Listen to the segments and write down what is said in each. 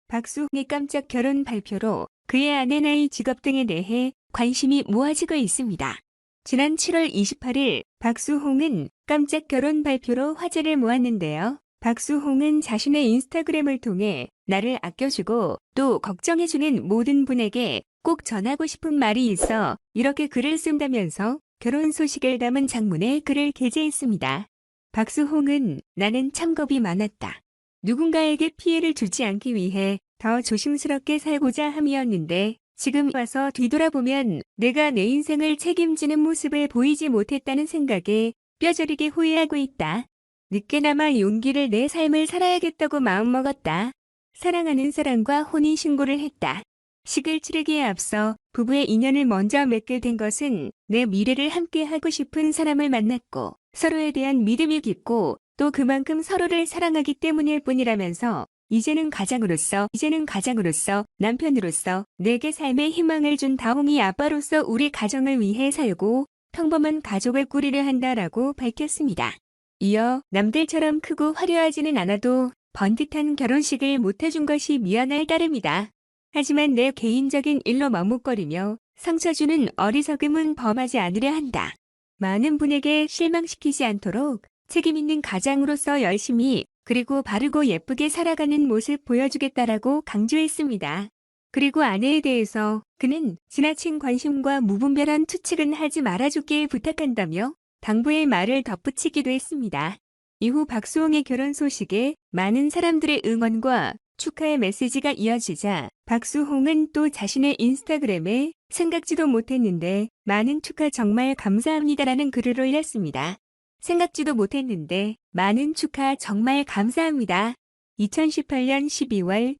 박수홍의 깜짝 결혼 발표로 그의 아내 나이 직업 등에 대해 관심이 모아지고 있습니다. 지난 7월 28일 박수홍은 깜짝 결혼 발표로 화제를 모았는데요. 박수홍은 자신의 인스타그램을 통해 나를 아껴주고 또 걱정해주는 모든 분에게 꼭 전하고 싶은 말이 있어 이렇게 글을 쓴다면서 결혼 소식을 담은 장문의 글을 게재했습니다. 박수홍은 나는 참 겁이 많았다. 누군가에게 피해를 주지 않기 위해 더 조심스럽게 살고자 함이었는데 지금 와서 뒤돌아보면 내가 내 인생을 책임지는 모습을 보이지 못했다는 생각에 뼈저리게 후회하고 있다. 늦게나마 용기를 내 삶을 살아야겠다고 마음먹었다. 사랑하는 사람과 혼인신고를 했다. 식을 치르기에 앞서 부부의 인연을 먼저 맺게 된 것은 내 미래를 함께 하고 싶은 사람을 만났고 서로에 대한 믿음이 깊고 또 그만큼 서로를 사랑하기 때문일 뿐이라면서 이제는 가장으로서 남편으로서 내게 삶의 희망을 준 다홍이 아빠로서 우리 가정을 위해 살고 평범한 가족을 꾸리려 한다라고 밝혔습니다. 이어 남들처럼 크고 화려하지는 않아도 번듯한 결혼식을 못해준 것이 미안할 따름이다. 하지만 내 개인적인 일로 머뭇거리며 상처 주는 어리석음은 범하지 않으려 한다. 많은 분에게 실망시키지 않도록 책임있는 가장으로서 열심히 그리고 바르고 예쁘게 살아가는 모습 보여주겠다라고 강조했습니다. 그리고 아내에 대해서 그는 지나친 관심과 무분별한 추측은 하지 말아주길 부탁한다며 당부의 말을 덧붙이기도 했습니다. 이후 박수홍의 결혼 소식에 많은 사람들의 응원과 축하의 메시지가 이어지자 박수홍은 또 자신의 인스타그램에 생각지도 못했는데 많은 축하 정말 감사합니다라는 글을 올렸습니다. 생각지도 못했는데 많은 축하 정말 감사합니다. 2018년 12월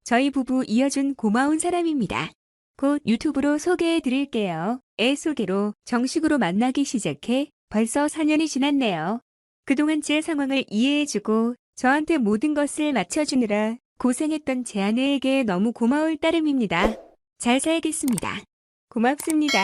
저희 부부 이어준 고마운 사람입니다. 곧 유튜브로 소개해 드릴게요. 소개로 정식으로 만나기 시작해 벌써 4년이 지났네요. 그동안 제 상황을 이해해주고 저한테 모든 것을 맞춰주느라 고생했던 제 아내에게 너무 고마울 따름입니다. 잘 살겠습니다. 고맙습니다.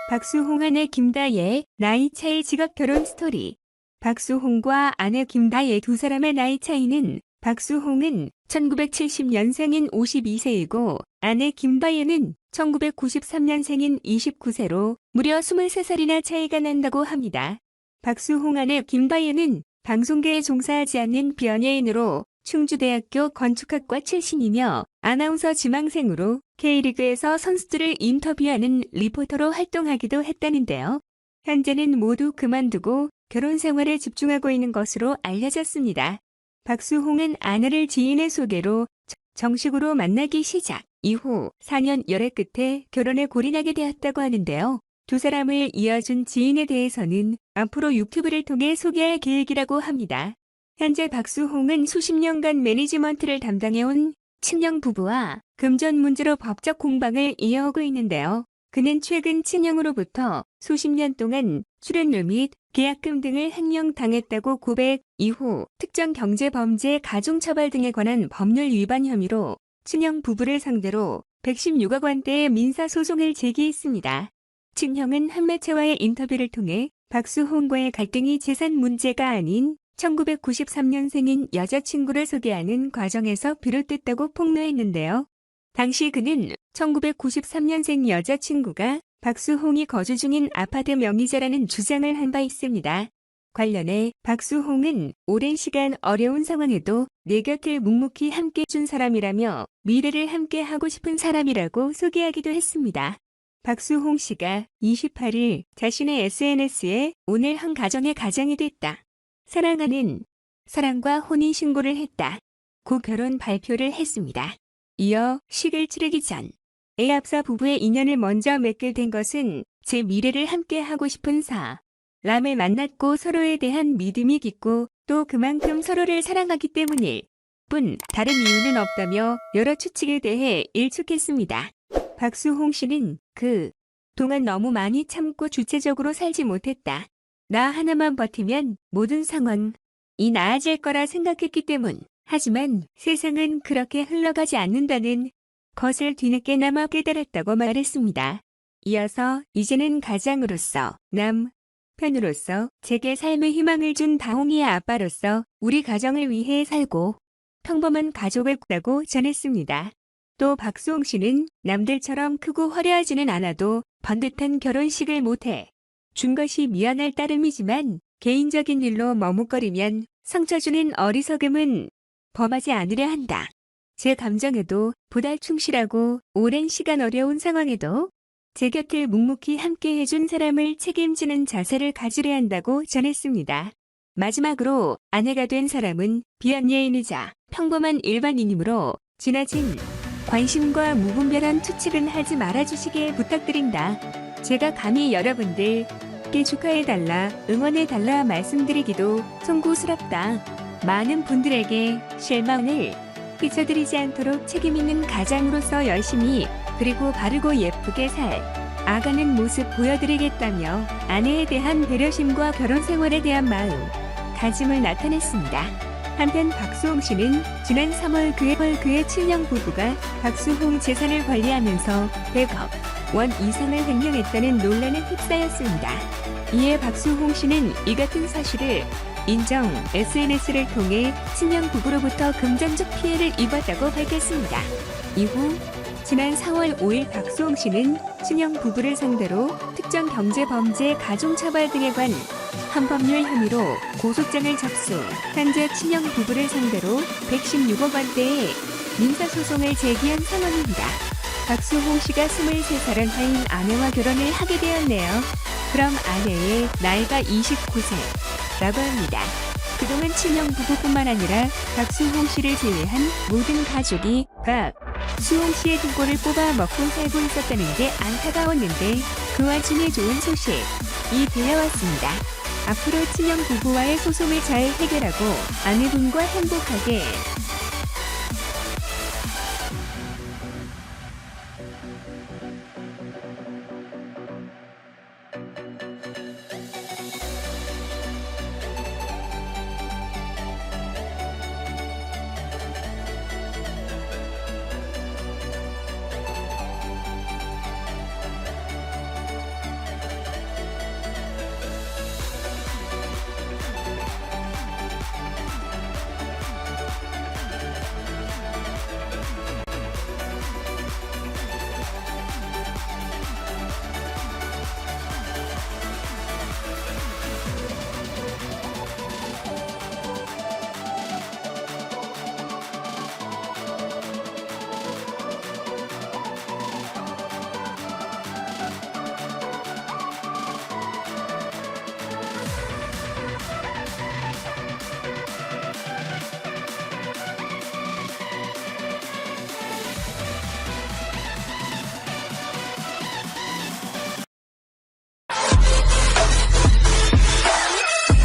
박수홍 아내 김다예 나이 차이 직업 결혼 스토리. 박수홍과 아내 김다예 두 사람의 나이 차이는 박수홍은 1970년생인 52세이고 아내 김다예는 1993년생인 29세로 무려 23살이나 차이가 난다고 합니다. 박수홍 아내 김다예는 방송계에 종사하지 않는 비연예인으로 충주대학교 건축학과 출신이며 아나운서 지망생으로 K리그에서 선수들을 인터뷰하는 리포터로 활동하기도 했다는데요. 현재는 모두 그만두고 결혼 생활에 집중하고 있는 것으로 알려졌습니다. 박수홍은 아내를 지인의 소개로 정식으로 만나기 시작 이후 4년 열애 끝에 결혼에 골인하게 되었다고 하는데요. 두 사람을 이어준 지인에 대해서는 앞으로 유튜브를 통해 소개할 계획이라고 합니다. 현재 박수홍은 수십 년간 매니지먼트를 담당해온 친형 부부와 금전 문제로 법적 공방을 이어오고 있는데요. 그는 최근 친형으로부터 수십 년 동안 출연료 및 계약금 등을 횡령당했다고 고백 이후 특정 경제범죄 가중처벌 등에 관한 법률 위반 혐의로 친형 부부를 상대로 116억 원대의 민사소송을 제기했습니다. 친형은 한 매체와의 인터뷰를 통해 박수홍과의 갈등이 재산 문제가 아닌 1993년생인 여자친구를 소개하는 과정에서 비롯됐다고 폭로했는데요. 당시 그는 1993년생 여자친구가 박수홍이 거주 중인 아파트 명의자라는 주장을 한 바 있습니다. 관련해 박수홍은 오랜 시간 어려운 상황에도 내 곁을 묵묵히 함께 준 사람이라며 미래를 함께 하고 싶은 사람이라고 소개하기도 했습니다. 박수홍 씨가 28일 자신의 SNS에 오늘 한 가정의 가장이 됐다. 사랑하는 사랑과 혼인신고를 했다. 고 결혼 발표를 했습니다. 이어 식을 치르기 전에 앞서 부부의 인연을 먼저 맺게 된 것은 제 미래를 함께 하고 싶은 사람을 만났고 서로에 대한 믿음이 깊고 또 그만큼 서로를 사랑하기 때문일 뿐 다른 이유는 없다며 여러 추측에 대해 일축했습니다. 박수홍 씨는 그 동안 너무 많이 참고 주체적으로 살지 못했다. 나 하나만 버티면 모든 상황이 나아질 거라 생각했기 때문. 하지만 세상은 그렇게 흘러가지 않는다는 것을 뒤늦게나마 깨달았다고 말했습니다. 이어서 이제는 가장으로서 편으로서 제게 삶의 희망을 준 다홍이의 아빠로서 우리 가정을 위해 살고 평범한 가족을 꾸다고 전했습니다. 또 박수홍 씨는 남들처럼 크고 화려하지는 않아도 번듯한 결혼식을 못해 준 것이 미안할 따름이지만 개인적인 일로 머뭇거리면 상처 주는 어리석음은 범하지 않으려 한다. 제 감정에도 보다 충실하고 오랜 시간 어려운 상황에도 제 곁을 묵묵히 함께 해준 사람을 책임지는 자세를 가지려 한다고 전했습니다. 마지막으로 아내가 된 사람은 비연예인이자 평범한 일반인이므로 지나친 관심과 무분별한 투척은 하지 말아주시길 부탁드린다. 제가 감히 여러분들께 축하해달라, 응원해달라 말씀드리기도 송구스럽다. 많은 분들에게 실망을 끼쳐드리지 않도록 책임있는 가장으로서 열심히 그리고 바르고 예쁘게 살 아가는 모습 보여드리겠다며 아내에 대한 배려심과 결혼 생활에 대한 마음가짐을 나타냈습니다. 한편 박수홍 씨는 지난 3월 그의 친형 부부가 박수홍 재산을 관리하면서 100억 원 이상을 횡령했다는 논란에 휩싸였습니다. 이에 박수홍 씨는 이 같은 사실을 인정 SNS를 통해 친형 부부로부터 금전적 피해를 입었다고 밝혔습니다. 이후 지난 4월 5일 박수홍 씨는 친형 부부를 상대로 특정 경제범죄 가중처벌 등에 관한 헌법률 혐의로 고소장을 접수, 현재 친형 부부를 상대로 116억 원대의 민사소송을 제기한 상황입니다. 박수홍 씨가 23살은 하인 아내와 결혼을 하게 되었네요. 그럼 아내의 나이가 29세라고 합니다. 그동안 친형 부부뿐만 아니라 박수홍 씨를 제외한 모든 가족이 박수홍 씨의 등골을 뽑아 먹고 살고 있었다는 게 안타까웠는데 그 와중에 좋은 소식이 들려왔습니다. 앞으로 친형 부부와의 소송을 잘 해결하고 아내분과 행복하게